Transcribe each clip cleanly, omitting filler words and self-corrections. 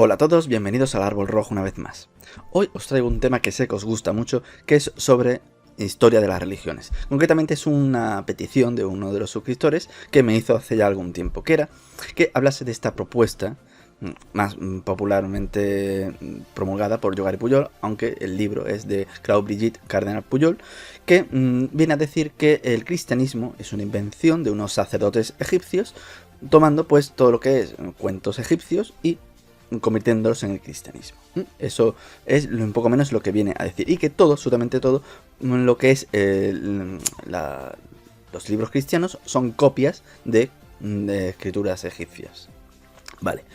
Hola a todos, bienvenidos al Árbol Rojo una vez más. Hoy os traigo un tema que sé que os gusta mucho, que es sobre historia de las religiones. Concretamente es una petición de uno de los suscriptores que me hizo hace ya algún tiempo, que era que hablase de esta propuesta más popularmente promulgada por Yogari Pujol, aunque el libro es de Claude Brigitte Cardinal Pujol, que viene a decir que el cristianismo es una invención de unos sacerdotes egipcios, tomando pues todo lo que es cuentos egipcios y convirtiéndolos en el cristianismo. Eso es un poco menos lo que viene a decir. Y que todo, absolutamente todo, lo que es los libros cristianos son copias de escrituras egipcias. Vale.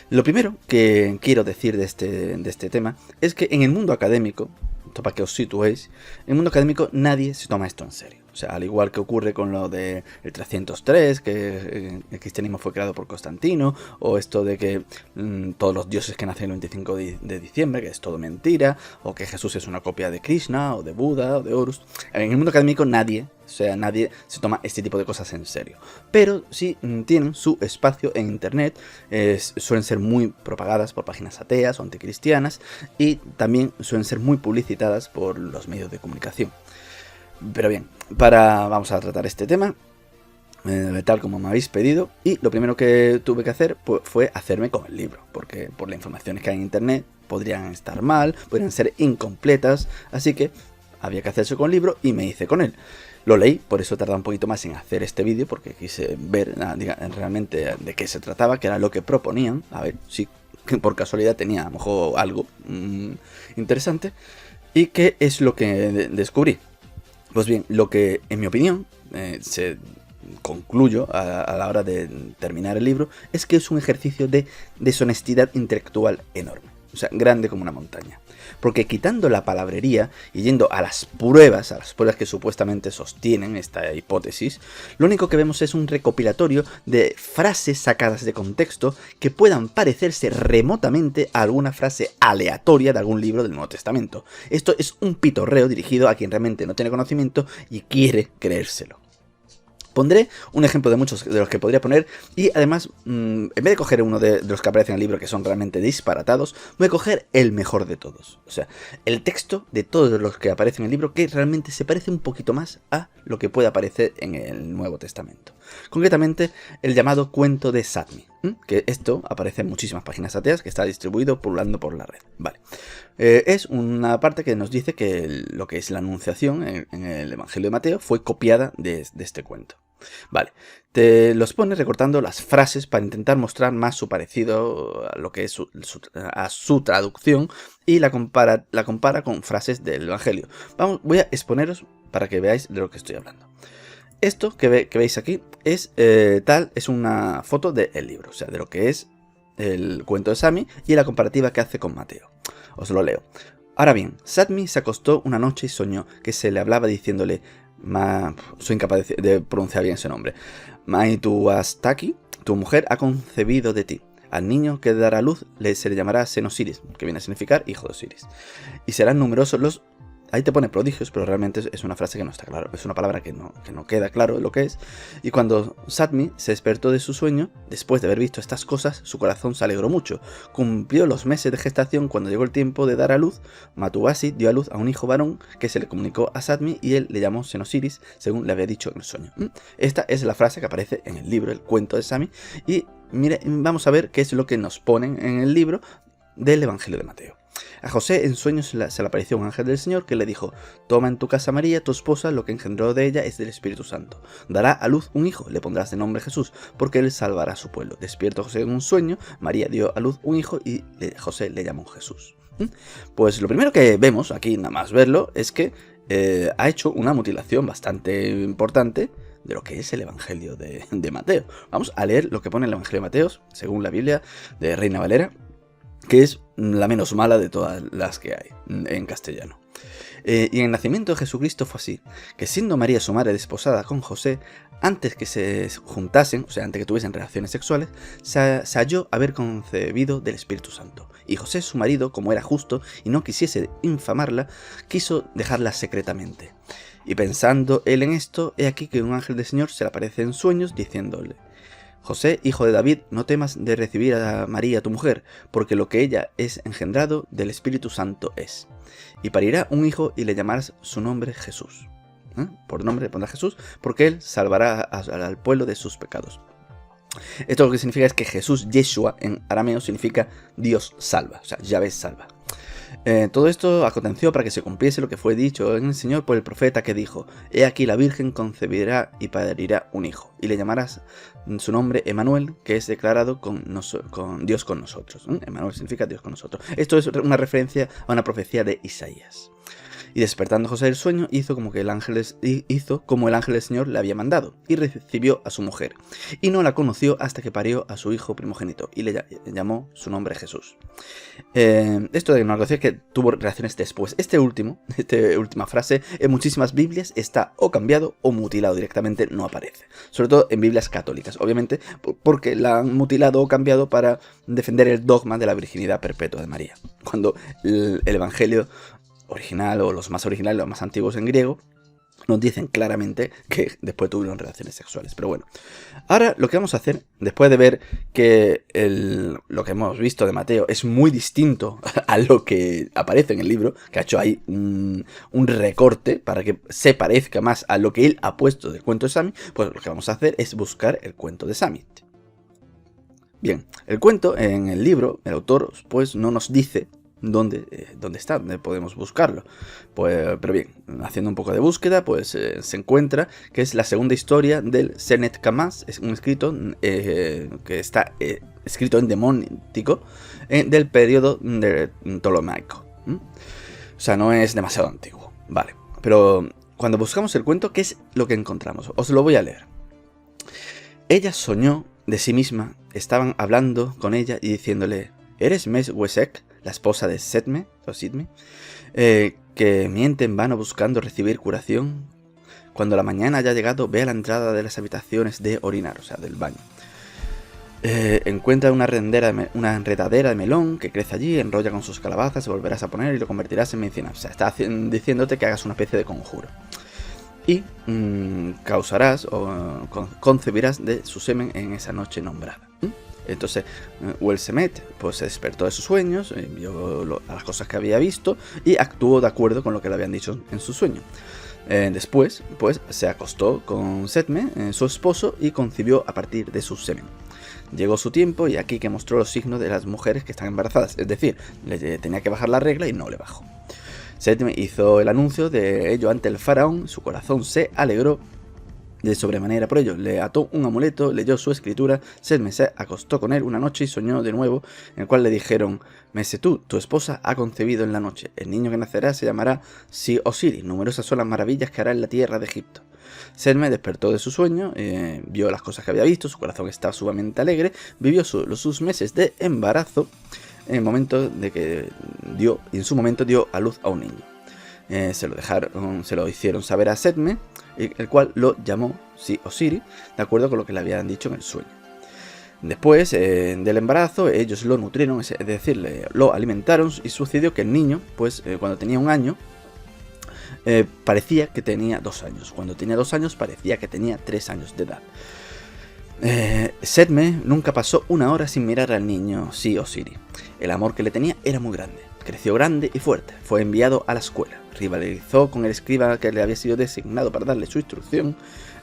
Lo primero que quiero decir de este tema es que en el mundo académico, para que os situéis, en el mundo académico nadie se toma esto en serio. O sea, al igual que ocurre con lo del 303, que el cristianismo fue creado por Constantino, o esto de que todos los dioses que nacen el 25 de diciembre, que es todo mentira, o que Jesús es una copia de Krishna, o de Buda, o de Horus. En el mundo académico nadie se toma este tipo de cosas en serio. Pero sí tienen su espacio en internet, suelen ser muy propagadas por páginas ateas o anticristianas, y también suelen ser muy publicitadas por los medios de comunicación. Pero bien, vamos a tratar este tema tal como me habéis pedido, y lo primero que tuve que hacer fue hacerme con el libro, porque por las informaciones que hay en internet podrían estar mal, podrían ser incompletas, así que había que hacerse con el libro y me hice con él. Lo leí, por eso tardé un poquito más en hacer este vídeo, porque quise ver realmente de qué se trataba, qué era lo que proponían, a ver si por casualidad tenía a lo mejor algo interesante, y qué es lo que descubrí. Pues bien, lo que en mi opinión se concluyo a la hora de terminar el libro es que es un ejercicio de deshonestidad intelectual enorme, o sea, grande como una montaña. Porque quitando la palabrería y yendo a las pruebas que supuestamente sostienen esta hipótesis, lo único que vemos es un recopilatorio de frases sacadas de contexto que puedan parecerse remotamente a alguna frase aleatoria de algún libro del Nuevo Testamento. Esto es un pitorreo dirigido a quien realmente no tiene conocimiento y quiere creérselo. Pondré un ejemplo de muchos de los que podría poner, y además, en vez de coger uno de los que aparecen en el libro que son realmente disparatados, voy a coger el mejor de todos. O sea, el texto de todos los que aparecen en el libro que realmente se parece un poquito más a lo que puede aparecer en el Nuevo Testamento. Concretamente, el llamado cuento de Sadmi, que esto aparece en muchísimas páginas ateas, que está distribuido pululando por la red. Vale. Es una parte que nos dice que lo que es la anunciación en el Evangelio de Mateo fue copiada de este cuento. Vale, te los pone recortando las frases para intentar mostrar más su parecido a lo que es a su traducción, y la compara con frases del Evangelio. Voy a exponeros para que veáis de lo que estoy hablando. Esto que veis aquí es una foto del libro, o sea, de lo que es el cuento de Sadmi y la comparativa que hace con Mateo. Os lo leo. Ahora bien, Sadmi se acostó una noche y soñó que se le hablaba diciéndole: soy incapaz de pronunciar bien ese nombre. Maituastaki, tu mujer ha concebido de ti. Al niño que dará luz se le llamará Senosiris, que viene a significar hijo de Osiris. Y serán numerosos los... Ahí te pone prodigios, pero realmente es una frase que no está claro. Es una palabra que no queda claro lo que es. Y cuando Sadmi se despertó de su sueño, después de haber visto estas cosas, su corazón se alegró mucho. Cumplió los meses de gestación. Cuando llegó el tiempo de dar a luz, Matuasi dio a luz a un hijo varón que se le comunicó a Sadmi, y él le llamó Senosiris, según le había dicho en el sueño. Esta es la frase que aparece en el libro, el cuento de Sadmi. Y mire, vamos a ver qué es lo que nos ponen en el libro del Evangelio de Mateo. A José en sueños se le apareció un ángel del Señor que le dijo: toma en tu casa a María, tu esposa, lo que engendró de ella es del Espíritu Santo. Dará a luz un hijo, le pondrás de nombre Jesús, porque él salvará a su pueblo. Despierto José en un sueño, María dio a luz un hijo y José le llamó Jesús. Pues lo primero que vemos aquí, nada más verlo, es que ha hecho una mutilación bastante importante de lo que es el Evangelio de Mateo. Vamos a leer lo que pone el Evangelio de Mateo, según la Biblia de Reina Valera, que es la menos mala de todas las que hay en castellano. Y en el nacimiento de Jesucristo fue así, que siendo María su madre desposada con José, antes que se juntasen, o sea, antes que tuviesen relaciones sexuales, se halló haber concebido del Espíritu Santo. Y José, su marido, como era justo y no quisiese infamarla, quiso dejarla secretamente. Y pensando él en esto, he aquí que un ángel del Señor se le aparece en sueños, diciéndole: José, hijo de David, no temas de recibir a María tu mujer, porque lo que ella es engendrado del Espíritu Santo es. Y parirá un hijo y le llamarás su nombre Jesús. Por nombre le pondrá Jesús, porque él salvará al pueblo de sus pecados. Esto lo que significa es que Jesús, Yeshua, en arameo significa Dios salva, o sea, Yahvé salva. Todo esto aconteció para que se cumpliese lo que fue dicho en el Señor por el profeta que dijo: He aquí la Virgen concebirá y parirá un hijo, y le llamarás su nombre Emanuel, que es declarado con Dios con nosotros. Emanuel significa Dios con nosotros. Esto es una referencia a una profecía de Isaías. Y despertando José del sueño, hizo como el ángel del Señor le había mandado, y recibió a su mujer. Y no la conoció hasta que parió a su hijo primogénito, y le llamó su nombre Jesús. Esto de no la conocía, que tuvo reacciones después. Esta última frase, en muchísimas Biblias está o cambiado o mutilado directamente, no aparece. Sobre todo en Biblias católicas, obviamente, porque la han mutilado o cambiado para defender el dogma de la virginidad perpetua de María. Cuando el Evangelio original, o los más originales, los más antiguos en griego, nos dicen claramente que después tuvieron relaciones sexuales. Pero bueno, ahora lo que vamos a hacer, después de ver que lo que hemos visto de Mateo es muy distinto a lo que aparece en el libro, que ha hecho ahí un recorte para que se parezca más a lo que él ha puesto del cuento de Samit, pues lo que vamos a hacer es buscar el cuento de Samit. Bien, el cuento en el libro, el autor pues no nos dice dónde está, dónde podemos buscarlo. Pues, pero bien, haciendo un poco de búsqueda, pues se encuentra que es la segunda historia del Senet Kamás, es un escrito que está escrito en demónico del periodo de Ptolomaico. O sea, no es demasiado antiguo, vale. Pero cuando buscamos el cuento, ¿qué es lo que encontramos? Os lo voy a leer. Ella soñó de sí misma, estaban hablando con ella y diciéndole: ¿Eres Mes-Wesek, la esposa de Setme, o Sidme, que miente en vano buscando recibir curación? Cuando la mañana haya llegado, ve a la entrada de las habitaciones de orinar, o sea, del baño. Encuentra una enredadera de melón que crece allí, enrolla con sus calabazas, se volverás a poner y lo convertirás en medicina. O sea, está diciéndote que hagas una especie de conjuro. Y causarás o concebirás de su semen en esa noche nombrada. Entonces, Huelsemet pues se despertó de sus sueños, vio las cosas que había visto y actuó de acuerdo con lo que le habían dicho en su sueño. Después, pues se acostó con Setme, su esposo, y concibió a partir de su semen. Llegó su tiempo y aquí que mostró los signos de las mujeres que están embarazadas, es decir, le tenía que bajar la regla y no le bajó. Setme hizo el anuncio de ello ante el faraón, su corazón se alegró de sobremanera por ello, le ató un amuleto, leyó su escritura, Setme se acostó con él una noche y soñó de nuevo, en el cual le dijeron: Mesetú, tu esposa ha concebido en la noche, el niño que nacerá se llamará Si-Osiri, numerosas son las maravillas que hará en la tierra de Egipto. Setme despertó de su sueño, vio las cosas que había visto, su corazón estaba sumamente alegre, vivió sus meses de embarazo, en el momento de que en su momento dio a luz a un niño. Se lo hicieron saber a Setme, el cual lo llamó Si-Osiri, de acuerdo con lo que le habían dicho en el sueño. Después del embarazo, ellos lo nutrieron, es decir, lo alimentaron, y sucedió que el niño, pues cuando tenía 1 año, parecía que tenía 2 años. Cuando tenía 2 años, parecía que tenía 3 años de edad. Setme nunca pasó 1 hora sin mirar al niño Si-Osiri. El amor que le tenía era muy grande. Creció grande y fuerte. Fue enviado a la escuela. Rivalizó con el escriba que le había sido designado para darle su instrucción.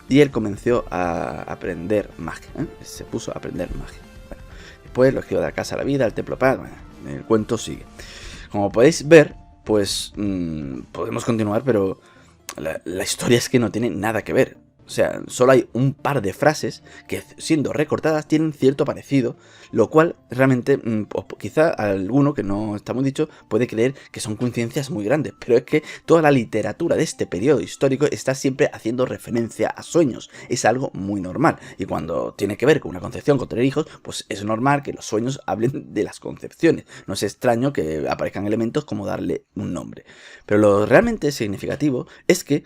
Y él comenzó a aprender magia. Se puso a aprender magia. Bueno, después lo escribió de la casa a la vida, al templo Pag. Bueno, el cuento sigue. Como podéis ver, pues podemos continuar, pero la historia es que no tiene nada que ver. O sea, solo hay un par de frases que, siendo recortadas, tienen cierto parecido, lo cual realmente, quizá alguno que no está muy dicho puede creer que son coincidencias muy grandes, pero es que toda la literatura de este periodo histórico está siempre haciendo referencia a sueños, es algo muy normal, y cuando tiene que ver con una concepción, con tener hijos, pues es normal que los sueños hablen de las concepciones, no es extraño que aparezcan elementos como darle un nombre, pero lo realmente significativo es que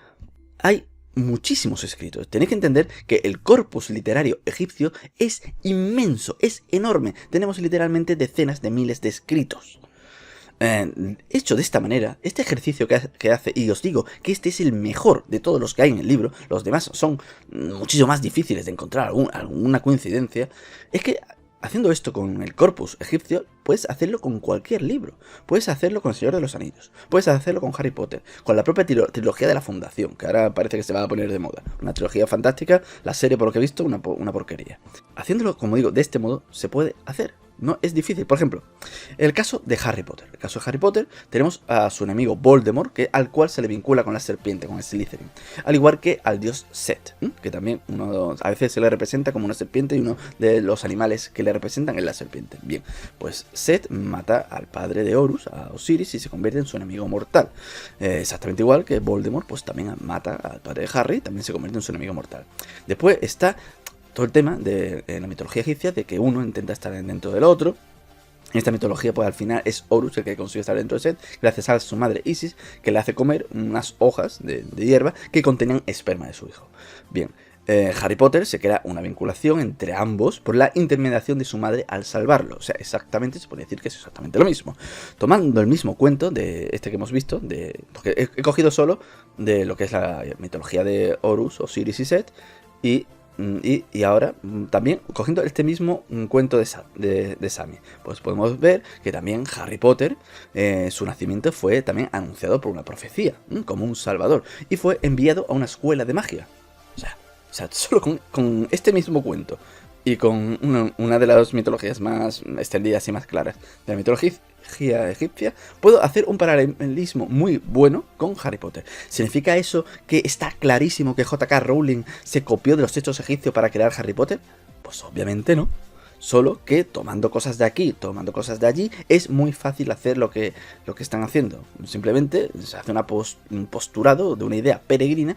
hay muchísimos escritos. Tenéis que entender que el corpus literario egipcio es inmenso, es enorme. Tenemos literalmente decenas de miles de escritos. Hecho de esta manera, este ejercicio que hace, y os digo que este es el mejor de todos los que hay en el libro, los demás son muchísimo más difíciles de encontrar alguna coincidencia, es que haciendo esto con el corpus egipcio, puedes hacerlo con cualquier libro. Puedes hacerlo con El Señor de los Anillos, puedes hacerlo con Harry Potter, con la propia trilogía de la Fundación, que ahora parece que se va a poner de moda. Una trilogía fantástica, la serie por lo que he visto, una porquería. Haciéndolo, como digo, de este modo, se puede hacer. No es difícil. Por ejemplo, el caso de Harry Potter. El caso de Harry Potter, tenemos a su enemigo Voldemort, al cual se le vincula con la serpiente, con el Slytherin. Al igual que al dios Set, que también a veces se le representa como una serpiente, y uno de los animales que le representan es la serpiente. Bien, pues Set mata al padre de Horus, a Osiris, y se convierte en su enemigo mortal. Exactamente igual que Voldemort, pues también mata al padre de Harry, y también se convierte en su enemigo mortal. Después está todo el tema de la mitología egipcia, de que uno intenta estar dentro del otro. En esta mitología, pues al final es Horus el que consigue estar dentro de Set, gracias a su madre Isis, que le hace comer unas hojas de hierba que contenían esperma de su hijo. Bien, Harry Potter se crea una vinculación entre ambos por la intermediación de su madre al salvarlo. O sea, exactamente, se puede decir que es exactamente lo mismo. Tomando el mismo cuento de este que hemos visto, porque he cogido solo de lo que es la mitología de Horus, Osiris y Set, y ahora también cogiendo este mismo cuento de Sami, pues podemos ver que también Harry Potter, su nacimiento fue también anunciado por una profecía, como un salvador, y fue enviado a una escuela de magia. O sea solo con este mismo cuento y con una de las mitologías más extendidas y más claras de la mitología egipcia, puedo hacer un paralelismo muy bueno con Harry Potter. ¿Significa eso que está clarísimo que J.K. Rowling se copió de los textos egipcios para crear Harry Potter? Pues obviamente no. Solo que tomando cosas de aquí, tomando cosas de allí, es muy fácil hacer lo que están haciendo. Simplemente se hace un posturado de una idea peregrina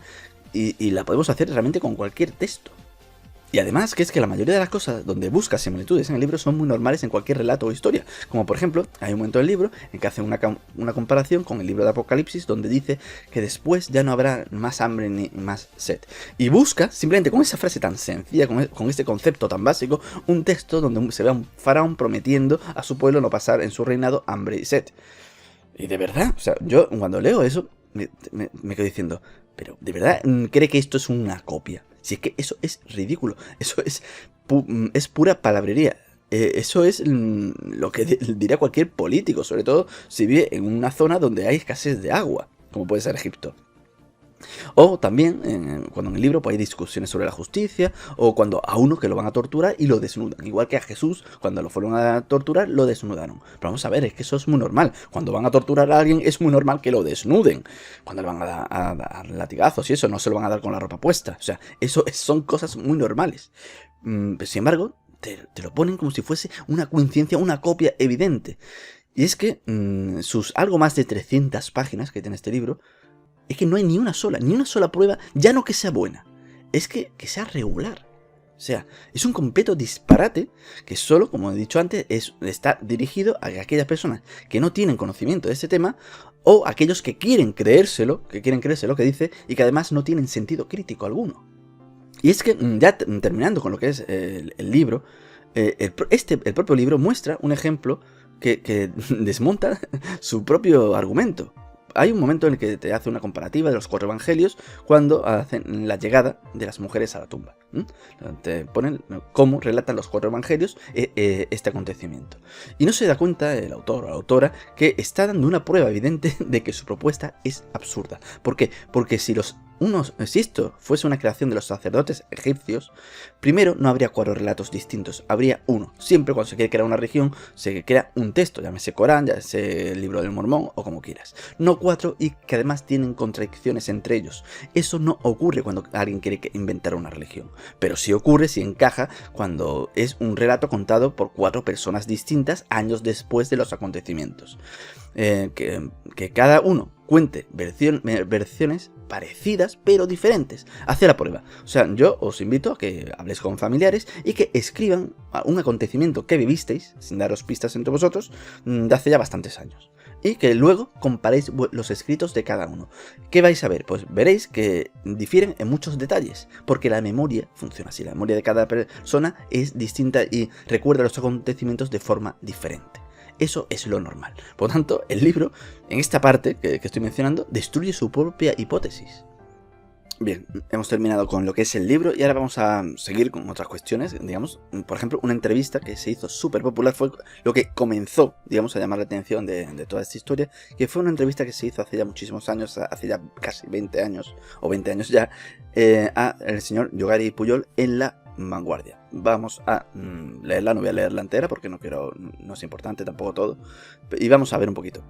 y la podemos hacer realmente con cualquier texto. Y además, que es que la mayoría de las cosas donde buscas similitudes en el libro son muy normales en cualquier relato o historia. Como por ejemplo, hay un momento del libro en que hace una comparación con el libro de Apocalipsis, donde dice que después ya no habrá más hambre ni más sed. Y busca, simplemente con esa frase tan sencilla, con este concepto tan básico, un texto donde se ve a un faraón prometiendo a su pueblo no pasar en su reinado hambre y sed. Y de verdad, o sea, yo cuando leo eso, me quedo diciendo, pero ¿de verdad cree que esto es una copia? Si es que eso es ridículo, eso es pura palabrería. Eso es lo que diría cualquier político, sobre todo si vive en una zona donde hay escasez de agua, como puede ser Egipto. O también, cuando en el libro pues, hay discusiones sobre la justicia, o cuando a uno que lo van a torturar y lo desnudan. Igual que a Jesús, cuando lo fueron a torturar, lo desnudaron. Pero vamos a ver, es que eso es muy normal. Cuando van a torturar a alguien, es muy normal que lo desnuden. Cuando le van a dar latigazos y eso, no se lo van a dar con la ropa puesta. O sea, eso son cosas muy normales. Pero, sin embargo, te lo ponen como si fuese una coincidencia, una copia evidente. Y es que sus algo más de 300 páginas que tiene este libro, es que no hay ni una sola prueba, ya no que sea buena, es que sea regular. O sea, es un completo disparate que solo, como he dicho antes, está dirigido a aquellas personas que no tienen conocimiento de este tema o aquellos que quieren creérselo que dice y que además no tienen sentido crítico alguno. Y es que, ya terminando con lo que es el libro, el propio libro muestra un ejemplo que desmonta su propio argumento. Hay un momento en el que te hace una comparativa de los 4 evangelios cuando hacen la llegada de las mujeres a la tumba. Te ponen cómo relatan los 4 evangelios este acontecimiento. Y no se da cuenta el autor o la autora que está dando una prueba evidente de que su propuesta es absurda. ¿Por qué? Porque si esto fuese una creación de los sacerdotes egipcios, primero no habría 4 relatos distintos, habría uno. Siempre cuando se quiere crear una religión, se crea un texto, llámese Corán, llámese el libro del Mormón o como quieras. No 4 y que además tienen contradicciones entre ellos. Eso no ocurre cuando alguien quiere inventar una religión. Pero sí ocurre, sí encaja, cuando es un relato contado por 4 personas distintas años después de los acontecimientos. Que cada uno cuente versiones parecidas pero diferentes. Haced la prueba. O sea, yo os invito a que habléis con familiares y que escriban un acontecimiento que vivisteis, sin daros pistas entre vosotros, de hace ya bastantes años. Y que luego comparéis los escritos de cada uno. ¿Qué vais a ver? Pues veréis que difieren en muchos detalles, porque la memoria funciona así. La memoria de cada persona es distinta y recuerda los acontecimientos de forma diferente. Eso es lo normal. Por lo tanto, el libro, en esta parte que estoy mencionando, destruye su propia hipótesis. Bien, hemos terminado con lo que es el libro y ahora vamos a seguir con otras cuestiones, digamos. Por ejemplo, una entrevista que se hizo súper popular fue lo que comenzó, digamos, a llamar la atención de toda esta historia, que fue una entrevista que se hizo hace ya muchísimos años, hace ya casi 20 años, o 20 años ya, a el señor Yogari Pujol en La Vanguardia. Vamos a leerla, no voy a leerla entera porque no es importante tampoco todo, y vamos a ver un poquito.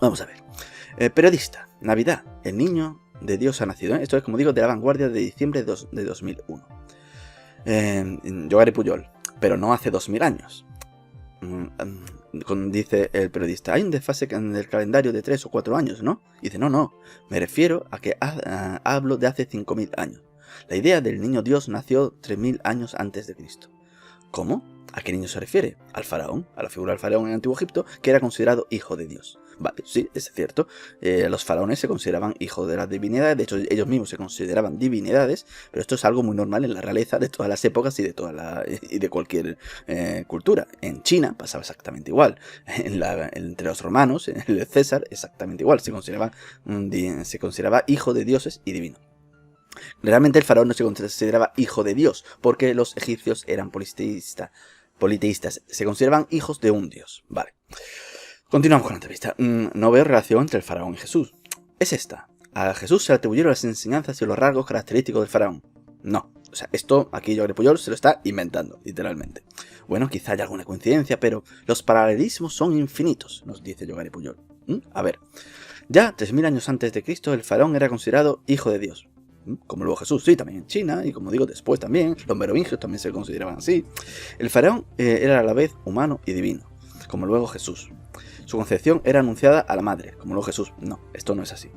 Vamos a ver. Periodista, Navidad, el niño de Dios ha nacido. Esto es, como digo, de La Vanguardia de diciembre de 2001. Yogari Pujol, pero no hace 2000 años. Dice el periodista, hay un desfase en el calendario de 3 o 4 años, ¿no? Y dice, no, me refiero a que hablo de hace 5000 años. La idea del niño Dios nació 3000 años antes de Cristo. ¿Cómo? ¿A qué niño se refiere? Al faraón, a la figura del faraón en el Antiguo Egipto, que era considerado hijo de Dios. Vale, sí, es cierto. Los faraones se consideraban hijos de las divinidades, de hecho ellos mismos se consideraban divinidades, pero esto es algo muy normal en la realeza de todas las épocas y de cualquier cultura. En China pasaba exactamente igual. Entre los romanos, el César, exactamente igual. Se consideraba hijo de dioses y divino. Realmente el faraón no se consideraba hijo de Dios, porque los egipcios eran politeístas. Se consideraban hijos de un dios. Vale. Continuamos con la entrevista. No veo relación entre el faraón y Jesús. Es esta. A Jesús se le atribuyeron las enseñanzas y los rasgos característicos del faraón. No. O sea, esto aquí Yogari Pujol se lo está inventando, literalmente. Bueno, quizá haya alguna coincidencia, pero los paralelismos son infinitos, nos dice Yogari Pujol. A ver. Ya 3000 años antes de Cristo, el faraón era considerado hijo de Dios. Como luego Jesús, sí, también en China, y como digo, después también, los merovingios también se consideraban así. El faraón era a la vez humano y divino, como luego Jesús. Su concepción era anunciada a la madre, como luego Jesús. No, esto no es así.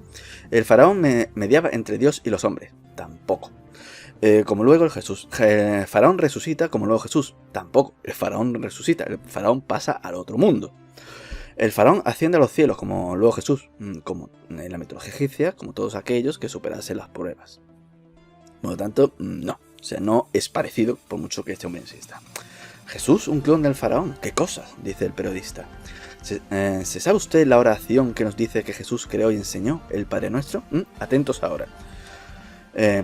El faraón mediaba entre Dios y los hombres. Tampoco. Como luego el Jesús. El faraón resucita, como luego Jesús. Tampoco. El faraón resucita. El faraón pasa al otro mundo. El faraón asciende a los cielos, como luego Jesús, como en la mitología egipcia, como todos aquellos que superasen las pruebas. Por lo tanto, no. O sea, no es parecido, por mucho que este hombre insista. Jesús, un clon del faraón. ¿Qué cosas? Dice el periodista. ¿Se sabe usted la oración que nos dice que Jesús creó y enseñó, el Padre Nuestro? Atentos ahora.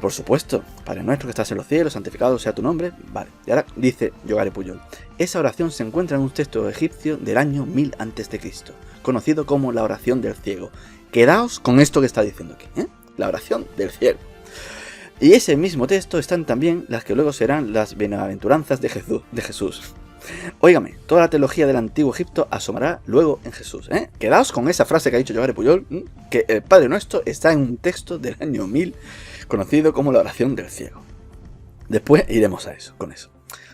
Por supuesto, Padre Nuestro que estás en los cielos, santificado sea tu nombre. Vale, y ahora dice Yogari Pujol. Esa oración se encuentra en un texto egipcio del año 1000 a.C., conocido como la oración del ciego. Quedaos con esto que está diciendo aquí, la oración del ciego. Y ese mismo texto están también las que luego serán las bienaventuranzas de Jesús. Óigame, toda la teología del antiguo Egipto asomará luego en Jesús. Quedaos con esa frase que ha dicho Yogari Pujol, que el Padre Nuestro está en un texto del año 1000, conocido como la oración del ciego. Después iremos a eso, con eso.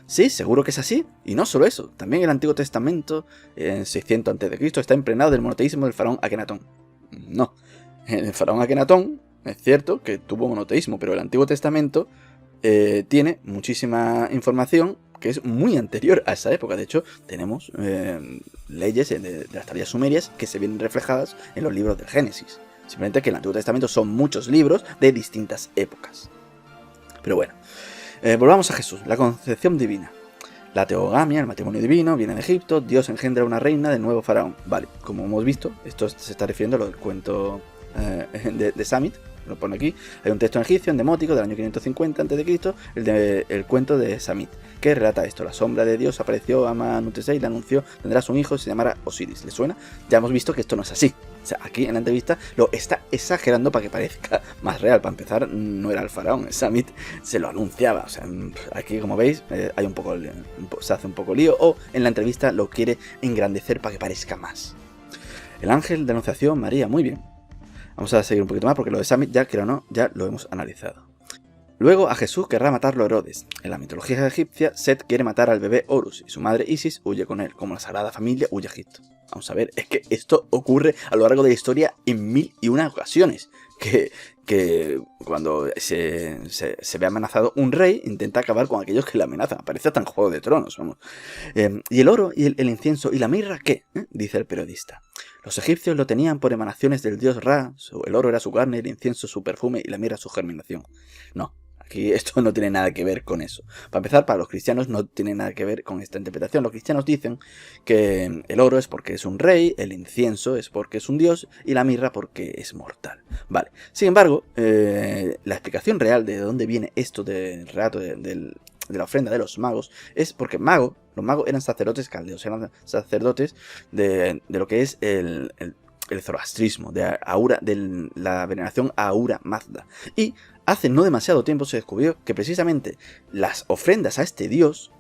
Sí, seguro que es así. Y no solo eso, también el Antiguo Testamento, en 600 a.C., está impregnado del monoteísmo del faraón Akenatón. No, el faraón Akenatón, es cierto que tuvo monoteísmo, pero el Antiguo Testamento tiene muchísima información que es muy anterior a esa época. De hecho, tenemos leyes de las tablillas sumerias que se vienen reflejadas en los libros del Génesis. Simplemente que el Antiguo Testamento son muchos libros de distintas épocas. Pero bueno, volvamos a Jesús, la concepción divina. La teogamia, el matrimonio divino, viene de Egipto. Dios engendra una reina del nuevo faraón. Vale, como hemos visto, esto se está refiriendo a lo del cuento de Samit. Lo pone aquí. Hay un texto en egipcio, en demótico, del año 550 a.C., el cuento de Samit, que relata esto. La sombra de Dios apareció a Amenhotep y le anunció: tendrás un hijo y se llamará Osiris. ¿Le suena? Ya hemos visto que esto no es así. O sea, aquí en la entrevista lo está exagerando para que parezca más real. Para empezar, no era el faraón. Samit se lo anunciaba. O sea, aquí, como veis, hay se hace un poco lío, o en la entrevista lo quiere engrandecer para que parezca más. El ángel de anunciación, María, muy bien. Vamos a seguir un poquito más porque lo de Samit, ya creo no, ya lo hemos analizado. Luego a Jesús querrá matarlo Herodes. En la mitología egipcia, Set quiere matar al bebé Horus y su madre Isis huye con él, como la Sagrada Familia huye a Egipto. Vamos a ver, es que esto ocurre a lo largo de la historia en 1001 ocasiones. Que cuando se ve amenazado un rey, intenta acabar con aquellos que le amenazan. Parece tan Juego de Tronos, vamos. ¿Y el oro y el incienso y la mirra qué? Dice el periodista. Los egipcios lo tenían por emanaciones del dios Ra. El oro era su carne, el incienso su perfume y la mirra su germinación. No, aquí esto no tiene nada que ver con eso. Para empezar, para los cristianos no tiene nada que ver con esta interpretación. Los cristianos dicen que el oro es porque es un rey, el incienso es porque es un dios y la mirra porque es mortal. Vale. Sin embargo, la explicación real de dónde viene esto del relato de la ofrenda de los magos es porque los magos eran sacerdotes caldeos, eran sacerdotes de lo que es el zoroastrismo, de la veneración a Ahura Mazda. Y hace no demasiado tiempo se descubrió que precisamente las ofrendas a este dios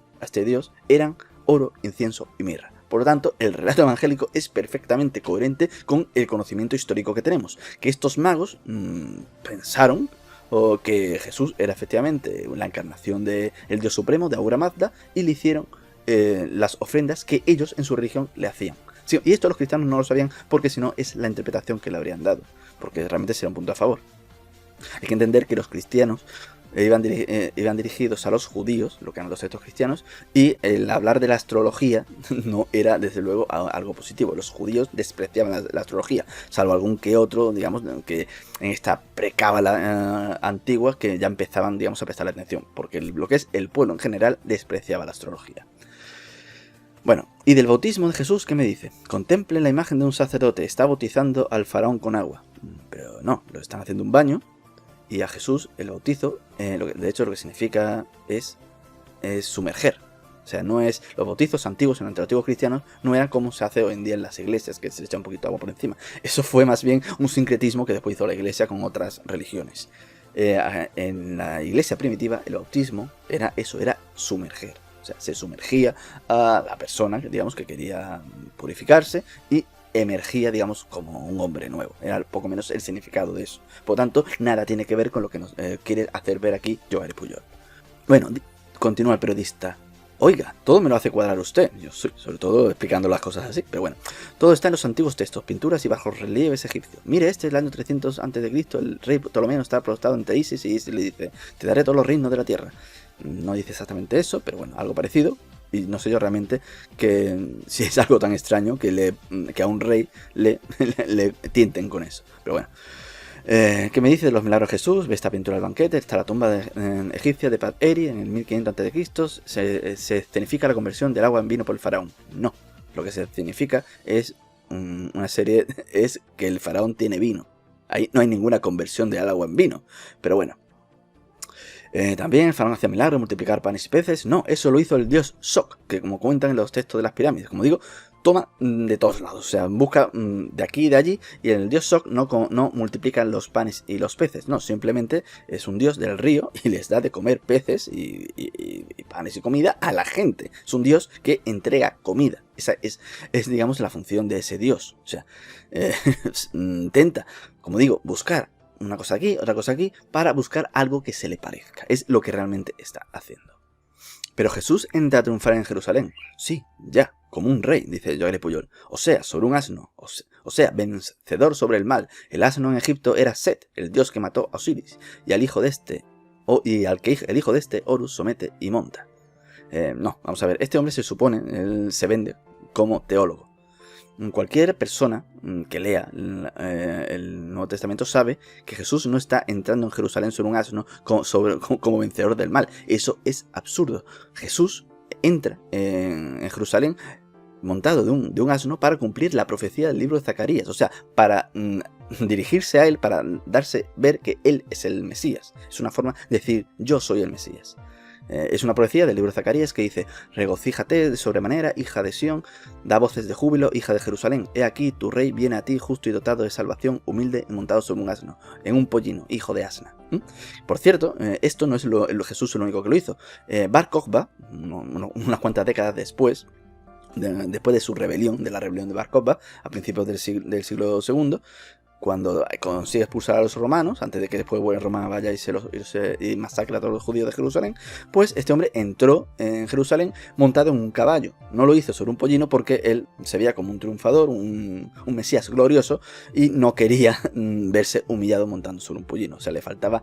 eran oro, incienso y mirra. Por lo tanto, el relato evangélico es perfectamente coherente con el conocimiento histórico que tenemos. Que estos magos pensaron que Jesús era efectivamente la encarnación del Dios Supremo, de Ahura Mazda, y le hicieron las ofrendas que ellos en su religión le hacían. Sí, y esto los cristianos no lo sabían porque si no es la interpretación que le habrían dado, porque realmente sería un punto a favor. Hay que entender que los cristianos iban dirigidos a los judíos, lo que eran los textos cristianos, y el hablar de la astrología no era desde luego algo positivo. Los judíos despreciaban la astrología, salvo algún que otro, digamos, que en esta precábala antigua que ya empezaban, digamos, a prestarle atención, porque lo que es el pueblo en general despreciaba la astrología. Bueno, y del bautismo de Jesús, ¿qué me dice? Contemplen la imagen de un sacerdote, está bautizando al faraón con agua. Pero no, lo están haciendo un baño. Y a Jesús el bautizo, de hecho lo que significa es sumerger. O sea, no es los bautizos antiguos, entre los antiguos cristianos, no eran como se hace hoy en día en las iglesias, que se le echa un poquito de agua por encima. Eso fue más bien un sincretismo que después hizo la iglesia con otras religiones. En la iglesia primitiva el bautismo era eso, era sumerger. O sea, se sumergía a la persona, digamos, que quería purificarse y emergía, digamos, como un hombre nuevo. Era poco menos el significado de eso. Por lo tanto, nada tiene que ver con lo que nos quiere hacer ver aquí Joel Pujol. Bueno, continúa el periodista. Oiga, todo me lo hace cuadrar usted. Yo soy, sobre todo, explicando las cosas así. Pero bueno, todo está en los antiguos textos, pinturas y bajorrelieves egipcios. Mire, este es el año 300 a.C. El rey Ptolomeo está prostrado ante Isis y Isis le dice: te daré todos los reinos de la tierra. No dice exactamente eso, pero bueno, algo parecido. Y no sé yo realmente que si es algo tan extraño que a un rey le tienten con eso. Pero bueno. ¿Qué me dice de los milagros de Jesús? Ve esta pintura del banquete, está la tumba egipcia de Pat-Eri en el 1500 a.C. Se escenifica la conversión del agua en vino por el faraón. No, lo que se significa es es que el faraón tiene vino. Ahí no hay ninguna conversión del agua en vino. Pero bueno. También el faraón hacía milagros, multiplicar panes y peces. No, eso lo hizo el dios Sok, que como cuentan en los textos de las pirámides. Como digo, toma de todos lados, o sea, busca de aquí y de allí, y el dios Sok no multiplica los panes y los peces, no, simplemente es un dios del río y les da de comer peces y panes y comida a la gente. Es un dios que entrega comida. Esa es digamos, la función de ese dios. O sea, intenta, como digo, buscar una cosa aquí, otra cosa aquí, para buscar algo que se le parezca. Es lo que realmente está haciendo. Pero Jesús entra a triunfar en Jerusalén. Sí, ya, como un rey, dice Joel Pujol. O sea, sobre un asno. O sea, vencedor sobre el mal. El asno en Egipto era Set, el dios que mató a Osiris. Y al hijo de este, el hijo de este, Horus, somete y monta. No, vamos a ver. Este hombre se supone, él se vende como teólogo. Cualquier persona que lea el Nuevo Testamento sabe que Jesús no está entrando en Jerusalén sobre un asno como vencedor del mal. Eso es absurdo. Jesús entra en Jerusalén montado de un asno para cumplir la profecía del libro de Zacarías. O sea, para dirigirse a él, para darse ver que él es el Mesías. Es una forma de decir: yo soy el Mesías. Es una profecía del libro de Zacarías que dice: regocíjate de sobremanera, hija de Sión, da voces de júbilo, hija de Jerusalén. He aquí, tu rey viene a ti justo y dotado de salvación, humilde y montado sobre un asno, en un pollino, hijo de asna. Por cierto, esto no es Jesús el único que lo hizo. Bar Kokhba, unas cuantas décadas después de su rebelión, de la rebelión de Bar Kokhba, a principios del siglo II, cuando consigue expulsar a los romanos, antes de que después Roma vaya y masacre a todos los judíos de Jerusalén, pues este hombre entró en Jerusalén montado en un caballo. No lo hizo sobre un pollino porque él se veía como un triunfador, un mesías glorioso, y no quería verse humillado montando sobre un pollino. O sea, le faltaba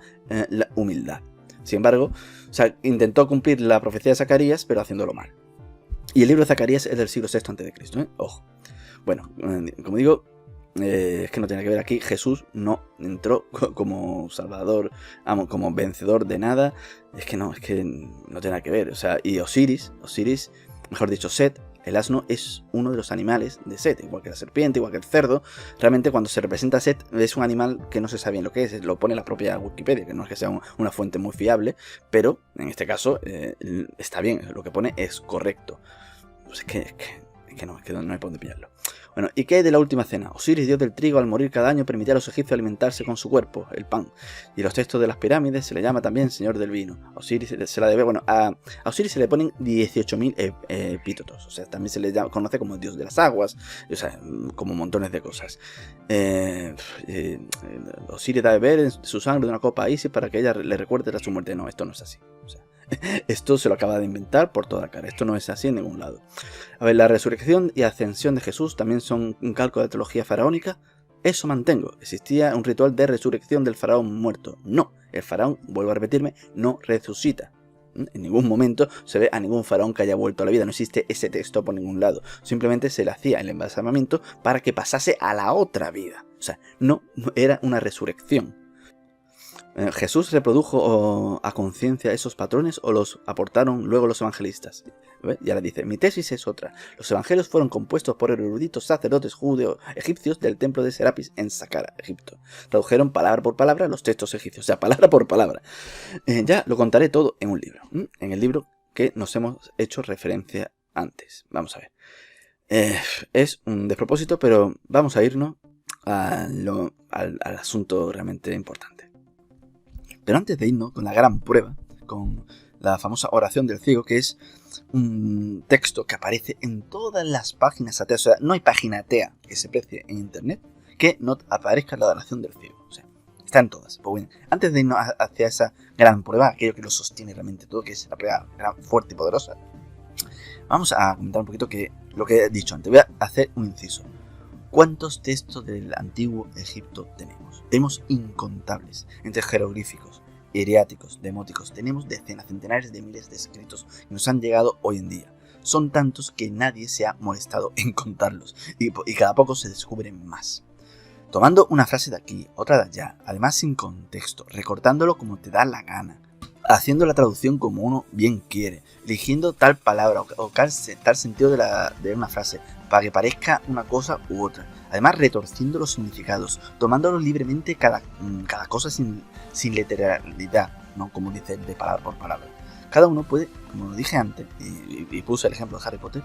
la humildad. Sin embargo, o sea, intentó cumplir la profecía de Zacarías, pero haciéndolo mal. Y el libro de Zacarías es del siglo VI a.C., Ojo. Bueno, como digo, es que no tiene que ver aquí. Jesús no entró como salvador, como vencedor de nada. Es que no tiene nada que ver. O sea, y Osiris, mejor dicho, Set, el asno, es uno de los animales de Set, igual que la serpiente, igual que el cerdo. Realmente cuando se representa a Set es un animal que no se sabe bien lo que es, lo pone la propia Wikipedia, que no es que sea una fuente muy fiable, pero en este caso está bien, lo que pone es correcto. Pues es que no hay por dónde pillarlo. Bueno, ¿y qué hay de la última cena? Osiris, dios del trigo, al morir cada año permitía a los egipcios alimentarse con su cuerpo, el pan. Y en los textos de las pirámides se le llama también señor del vino. A Osiris se la debe, bueno, a Osiris se le ponen 18.000 epítetos. O sea, también se le conoce como dios de las aguas, o sea, como montones de cosas. Osiris da de beber en su sangre de una copa a Isis para que ella le recuerde a su muerte. No, esto no es así. O sea, esto se lo acaba de inventar por toda cara. Esto no es así en ningún lado. A ver, la resurrección y ascensión de Jesús también son un calco de la teología faraónica. Eso mantengo. ¿Existía un ritual de resurrección del faraón muerto? No. El faraón, vuelvo a repetirme, no resucita. En ningún momento se ve a ningún faraón que haya vuelto a la vida. No existe ese texto por ningún lado. Simplemente se le hacía el embalsamamiento para que pasase a la otra vida. O sea, no era una resurrección. ¿Jesús reprodujo a conciencia esos patrones o los aportaron luego los evangelistas? Y ahora dice, mi tesis es otra. Los evangelios fueron compuestos por eruditos sacerdotes judeo-egipcios del templo de Serapis en Saqqara, Egipto. Tradujeron palabra por palabra los textos egipcios, o sea, palabra por palabra. Ya lo contaré todo en un libro, en el libro que nos hemos hecho referencia antes. Vamos a ver. Es un despropósito, pero vamos a irnos al asunto realmente importante. Pero antes de irnos con la gran prueba, con la famosa oración del ciego, que es un texto que aparece en todas las páginas ateas, o sea, no hay página atea que se precie en internet que no aparezca la oración del ciego, o sea, están todas. Pues bueno, antes de irnos hacia esa gran prueba, aquello que lo sostiene realmente todo, que es la prueba gran, fuerte y poderosa, vamos a comentar un poquito lo que he dicho antes. Voy a hacer un inciso. ¿Cuántos textos del antiguo Egipto tenemos? Tenemos incontables, entre jeroglíficos, hieráticos, demóticos. Tenemos decenas, centenares de miles de escritos que nos han llegado hoy en día. Son tantos que nadie se ha molestado en contarlos y cada poco se descubren más. Tomando una frase de aquí, otra de allá, además sin contexto, recortándolo como te da la gana, haciendo la traducción como uno bien quiere, eligiendo tal palabra o tal sentido de una frase para que parezca una cosa u otra. Además, retorciendo los significados, tomándolo libremente cada cosa sin literalidad, ¿no? Como dice de palabra por palabra. Cada uno puede, como lo dije antes, y puse el ejemplo de Harry Potter,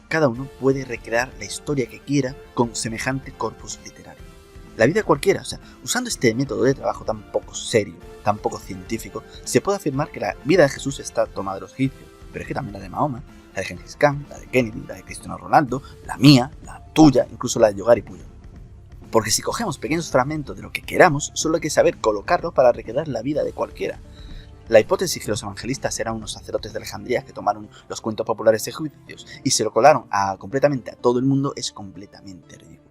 cada uno puede recrear la historia que quiera con semejante corpus literario. La vida cualquiera, o sea, usando este método de trabajo tan poco serio, tan poco científico, se puede afirmar que la vida de Jesús está tomada de los egipcios, pero es que también la de Mahoma, la de Gengis Khan, la de Kennedy, la de Cristiano Ronaldo, la mía, la tuya, incluso la de Yogari Puyo. Porque si cogemos pequeños fragmentos de lo que queramos, solo hay que saber colocarlos para recrear la vida de cualquiera. La hipótesis que los evangelistas eran unos sacerdotes de Alejandría que tomaron los cuentos populares egipcios y se lo colaron completamente a todo el mundo es completamente ridículo.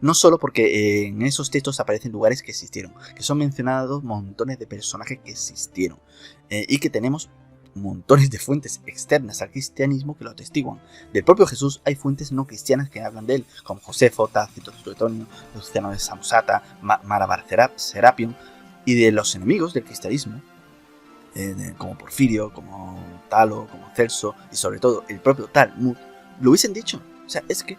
No solo porque en esos textos aparecen lugares que existieron, que son mencionados montones de personajes que existieron y que tenemos montones de fuentes externas al cristianismo que lo atestiguan. Del propio Jesús hay fuentes no cristianas que hablan de él, como Josefo, Tácito, Suetonio, Luciano de Samosata, Marabar Serapion, y de los enemigos del cristianismo, como Porfirio, como Talo, como Celso, y sobre todo el propio Talmud, lo hubiesen dicho. O sea, es que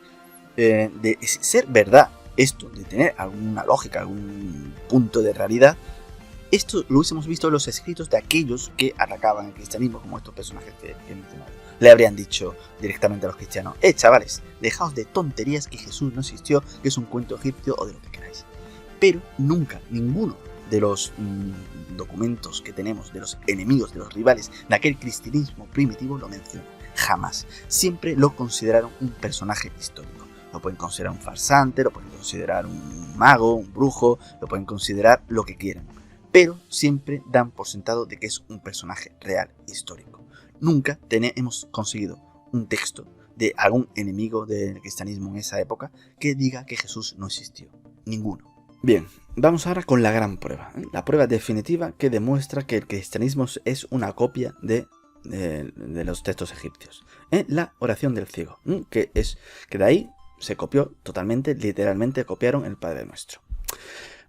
de ser verdad esto, de tener alguna lógica, algún punto de realidad, esto lo hubiésemos visto en los escritos de aquellos que atacaban el cristianismo, como estos personajes que he mencionado. Le habrían dicho directamente a los cristianos: chavales, dejaos de tonterías, que Jesús no existió, que es un cuento egipcio o de lo que queráis. Pero nunca, ninguno de los documentos que tenemos de los enemigos, de los rivales de aquel cristianismo primitivo lo menciona. Jamás. Siempre lo consideraron un personaje histórico. Lo pueden considerar un farsante, lo pueden considerar un mago, un brujo, lo pueden considerar lo que quieran. Pero siempre dan por sentado de que es un personaje real, histórico. Nunca hemos conseguido un texto de algún enemigo del cristianismo en esa época que diga que Jesús no existió. Ninguno. Bien, vamos ahora con la gran prueba. La prueba definitiva que demuestra que el cristianismo es una copia de los textos egipcios. La oración del ciego. Que de ahí se copió totalmente, literalmente copiaron el Padre Nuestro.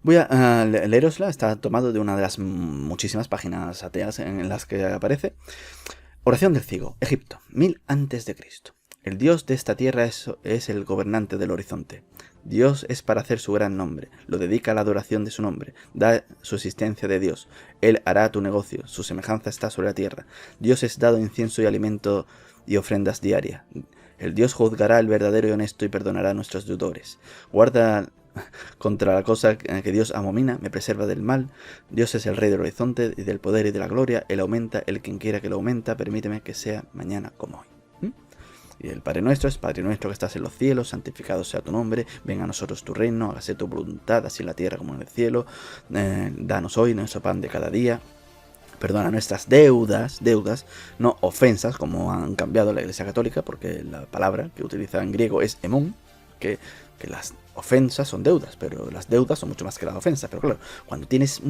Voy a leerosla, está tomado de una de las muchísimas páginas ateas en las que aparece. Oración del ciego, Egipto, 1000 a.C. El Dios de esta tierra es el gobernante del horizonte. Dios es para hacer su gran nombre, lo dedica a la adoración de su nombre, da su existencia de Dios. Él hará tu negocio, su semejanza está sobre la tierra. Dios es dado incienso y alimento y ofrendas diarias. El Dios juzgará el verdadero y honesto y perdonará a nuestros deudores. Guarda contra la cosa que Dios abomina, me preserva del mal. Dios es el rey del horizonte y del poder y de la gloria. Él aumenta, el quien quiera que lo aumenta, permíteme que sea mañana como hoy. Y el Padre Nuestro es Padre Nuestro que estás en los cielos, santificado sea tu nombre, venga a nosotros tu reino, hágase tu voluntad, así en la tierra como en el cielo. Danos hoy nuestro pan de cada día. Perdona nuestras deudas, no ofensas, como han cambiado la Iglesia Católica, porque la palabra que utiliza en griego es emón, que las ofensas son deudas, pero las deudas son mucho más que las ofensas. Pero claro, cuando tienes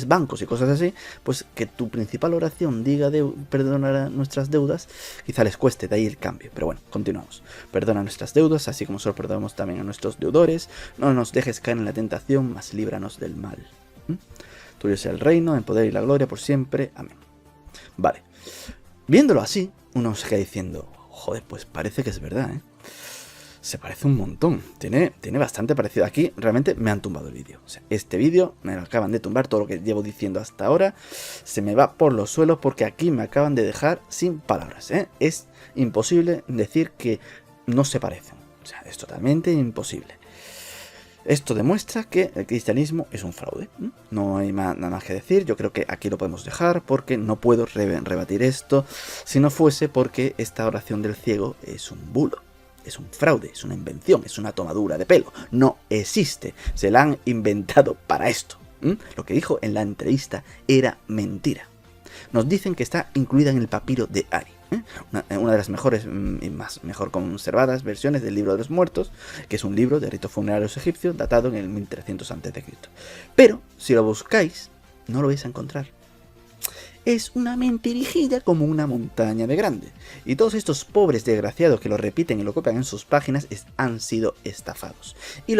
bancos y cosas así, pues que tu principal oración diga perdonar nuestras deudas, quizá les cueste, de ahí el cambio. Pero bueno, continuamos. Perdona nuestras deudas, así como nosotros perdonamos también a nuestros deudores. No nos dejes caer en la tentación, mas líbranos del mal. Tuyo sea el reino, el poder y la gloria por siempre. Amén. Vale. Viéndolo así, uno se queda diciendo, joder, pues parece que es verdad, ¿eh? Se parece un montón, tiene bastante parecido. Aquí realmente me han tumbado el vídeo. O sea, este vídeo me lo acaban de tumbar, todo lo que llevo diciendo hasta ahora se me va por los suelos porque aquí me acaban de dejar sin palabras, ¿eh? Es imposible decir que no se parecen. O sea, es totalmente imposible. Esto demuestra que el cristianismo es un fraude. No hay nada más que decir. Yo creo que aquí lo podemos dejar porque no puedo rebatir esto si no fuese porque esta oración del ciego es un bulo. Es un fraude, es una invención, es una tomadura de pelo. No existe. Se la han inventado para esto. Lo que dijo en la entrevista era mentira. Nos dicen que está incluida en el papiro de Ari. Una de las mejores y mejor conservadas versiones del libro de los muertos, que es un libro de ritos funerarios egipcios datado en el 1300 a.C. Pero, si lo buscáis, no lo vais a encontrar. Es una mentirijilla como una montaña de grande. Y todos estos pobres desgraciados que lo repiten y lo copian en sus páginas han sido estafados. Y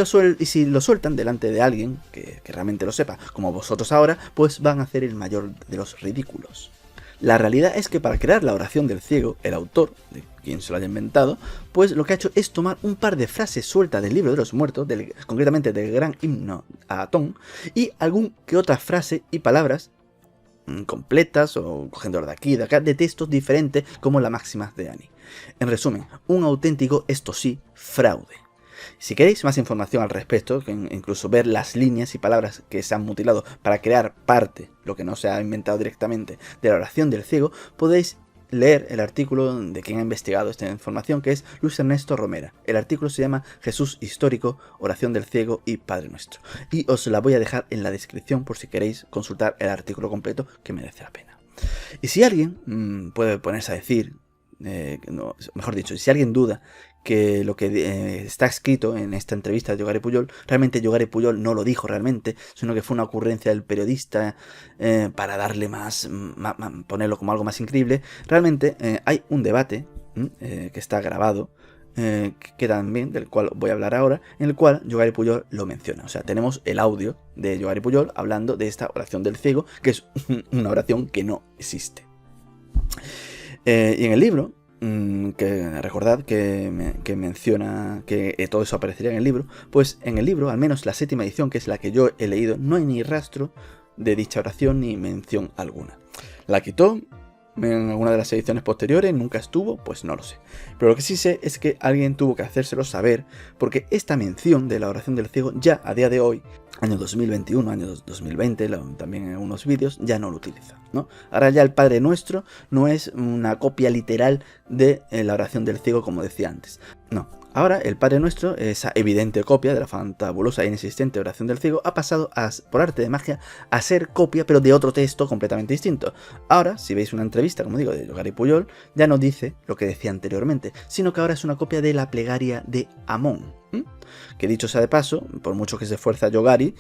si lo sueltan delante de alguien que realmente lo sepa, como vosotros ahora, pues van a hacer el mayor de los ridículos. La realidad es que para crear la oración del ciego, el autor, de quien se lo haya inventado, pues lo que ha hecho es tomar un par de frases sueltas del libro de los muertos, concretamente del gran himno a Atón, y algún que otra frase y palabras completas o cogiendo de aquí y de acá de textos diferentes como la máxima de Ani. En resumen, un auténtico, esto sí, fraude. Si queréis más información al respecto, incluso ver las líneas y palabras que se han mutilado para crear parte, lo que no se ha inventado directamente, de la oración del ciego, podéis leer el artículo de quien ha investigado esta información, que es Luis Ernesto Romera. El artículo se llama Jesús histórico, oración del ciego y Padre Nuestro. Y os la voy a dejar en la descripción por si queréis consultar el artículo completo, que merece la pena. Y si alguien puede ponerse a decir, mejor dicho, si alguien duda que lo que está escrito en esta entrevista de Yogari Pujol, realmente Yogari Pujol no lo dijo realmente, sino que fue una ocurrencia del periodista para darle ponerlo como algo más increíble. Realmente hay un debate que está grabado, que también, del cual voy a hablar ahora, en el cual Yogari Pujol lo menciona. O sea, tenemos el audio de Yogari Pujol hablando de esta oración del ciego, que es una oración que no existe. Y en el libro, que recordad que menciona que todo eso aparecería en el libro, pues en el libro, al menos la 7ª edición, que es la que yo he leído, no hay ni rastro de dicha oración ni mención alguna. La quitó en alguna de las ediciones posteriores, nunca estuvo, pues no lo sé. Pero lo que sí sé es que alguien tuvo que hacérselo saber, porque esta mención de la oración del ciego ya a día de hoy, año 2021, año 2020, también en algunos vídeos, ya no lo utiliza, ¿no? Ahora ya el Padre Nuestro no es una copia literal de la oración del ciego como decía antes. No, ahora el Padre Nuestro, esa evidente copia de la fantabulosa e inexistente oración del ciego, ha pasado por arte de magia a ser copia, pero de otro texto completamente distinto. Ahora, si veis una entrevista, como digo, de Yogari Pujol, ya no dice lo que decía anteriormente, sino que ahora es una copia de la plegaria de Amón. Que dicho sea de paso, por mucho que se esfuerza Yogari,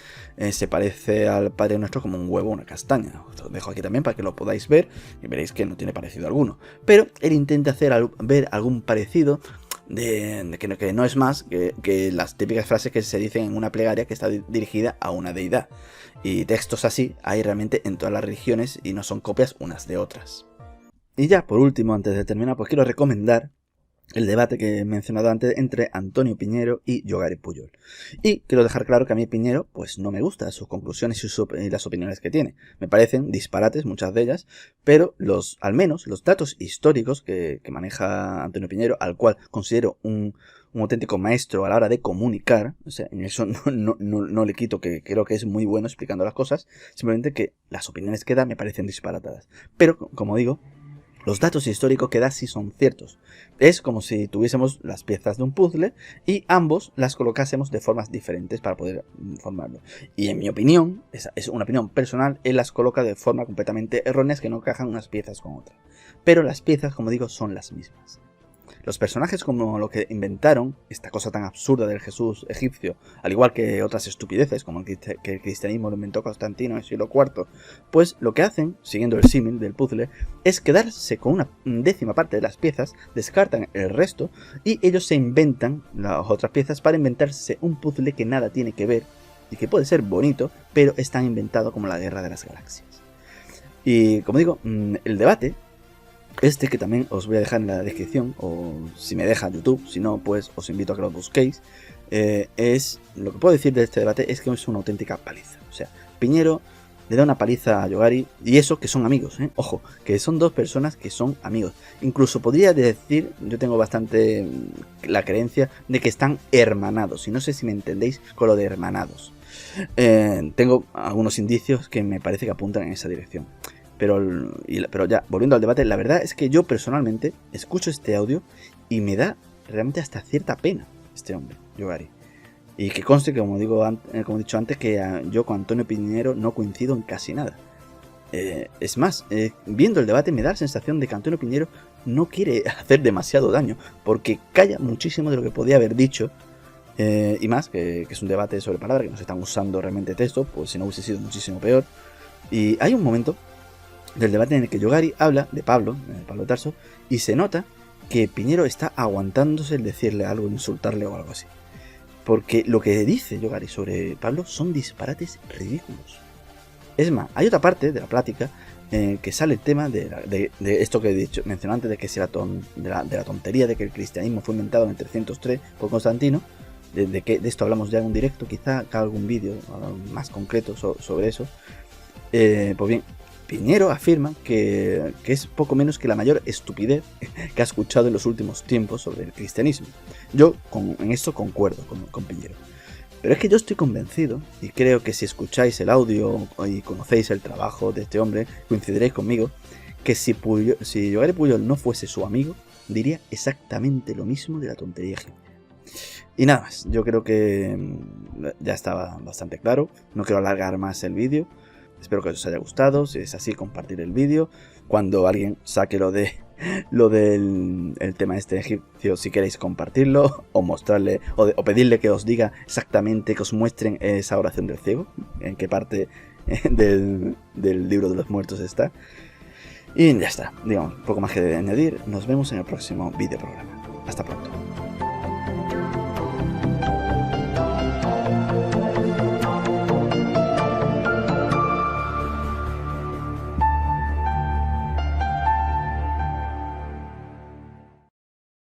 se parece al Padre Nuestro como un huevo o una castaña. Os lo dejo aquí también para que lo podáis ver y veréis que no tiene parecido alguno. Pero él intenta hacer ver algún parecido que no es más que las típicas frases que se dicen en una plegaria que está dirigida a una deidad. Y textos así hay realmente en todas las religiones y no son copias unas de otras. Y ya por último, antes de terminar, pues quiero recomendar el debate que he mencionado antes entre Antonio Piñero y Yogari Pujol. Y quiero dejar claro que a mí Piñero pues no me gusta sus conclusiones y las opiniones que tiene. Me parecen disparates muchas de ellas, pero al menos los datos históricos que maneja Antonio Piñero, al cual considero un auténtico maestro a la hora de comunicar, o sea, en eso no le quito que creo que es muy bueno explicando las cosas, simplemente que las opiniones que da me parecen disparatadas. Pero, como digo, los datos históricos que da sí son ciertos. Es como si tuviésemos las piezas de un puzzle y ambos las colocásemos de formas diferentes para poder formarlo. Y en mi opinión, esa es una opinión personal, él las coloca de forma completamente errónea, que no encajan unas piezas con otras. Pero las piezas, como digo, son las mismas. Los personajes como lo que inventaron, esta cosa tan absurda del Jesús egipcio, al igual que otras estupideces como que el cristianismo lo inventó Constantino en el siglo IV, pues lo que hacen, siguiendo el símil del puzzle, es quedarse con una décima parte de las piezas, descartan el resto y ellos se inventan las otras piezas para inventarse un puzzle que nada tiene que ver y que puede ser bonito, pero es tan inventado como la Guerra de las Galaxias. Y como digo, el debate que también os voy a dejar en la descripción, o si me deja YouTube, si no, pues os invito a que lo busquéis. Lo que puedo decir de este debate es que es una auténtica paliza. O sea, Piñero le da una paliza a Yogari, y eso que son amigos, ojo, que son dos personas que son amigos. Incluso podría decir, yo tengo bastante la creencia de que están hermanados, y no sé si me entendéis con lo de hermanados. Tengo algunos indicios que me parece que apuntan en esa dirección. Pero ya, volviendo al debate, la verdad es que yo personalmente escucho este audio y me da realmente hasta cierta pena este hombre, Yogari. Y que conste que, como he dicho antes, que yo con Antonio Piñero no coincido en casi nada. Es más, viendo el debate me da la sensación de que Antonio Piñero no quiere hacer demasiado daño, porque calla muchísimo de lo que podía haber dicho. Y más, que es un debate sobre palabras, que no se están usando realmente texto, pues si no hubiese sido muchísimo peor. Y hay un momento del debate en el que Yogari habla de Pablo Tarso, y se nota que Piñero está aguantándose el decirle algo, insultarle o algo así. Porque lo que dice Yogari sobre Pablo son disparates ridículos. Es más, hay otra parte de la plática que sale el tema de esto que he mencionado antes, de que de la tontería de que el cristianismo fue inventado en el 303 por Constantino. De esto hablamos ya en un directo, quizá haga algún vídeo más concreto sobre eso. Pues bien, Piñero afirma que es poco menos que la mayor estupidez que ha escuchado en los últimos tiempos sobre el cristianismo. Yo en esto concuerdo con Piñero. Pero es que yo estoy convencido, y creo que si escucháis el audio y conocéis el trabajo de este hombre, coincidiréis conmigo, que si Yogari Pujol no fuese su amigo, diría exactamente lo mismo de la tontería egipcia. Y nada más, yo creo que ya estaba bastante claro, no quiero alargar más el vídeo. Espero que os haya gustado. Si es así, compartir el vídeo. Cuando alguien saque lo del tema egipcio, si queréis compartirlo, o mostrarle, o pedirle que os diga exactamente, que os muestren esa oración del ciego, en qué parte del libro de los muertos está. Y ya está, digamos, poco más que de añadir. Nos vemos en el próximo vídeo programa. Hasta pronto.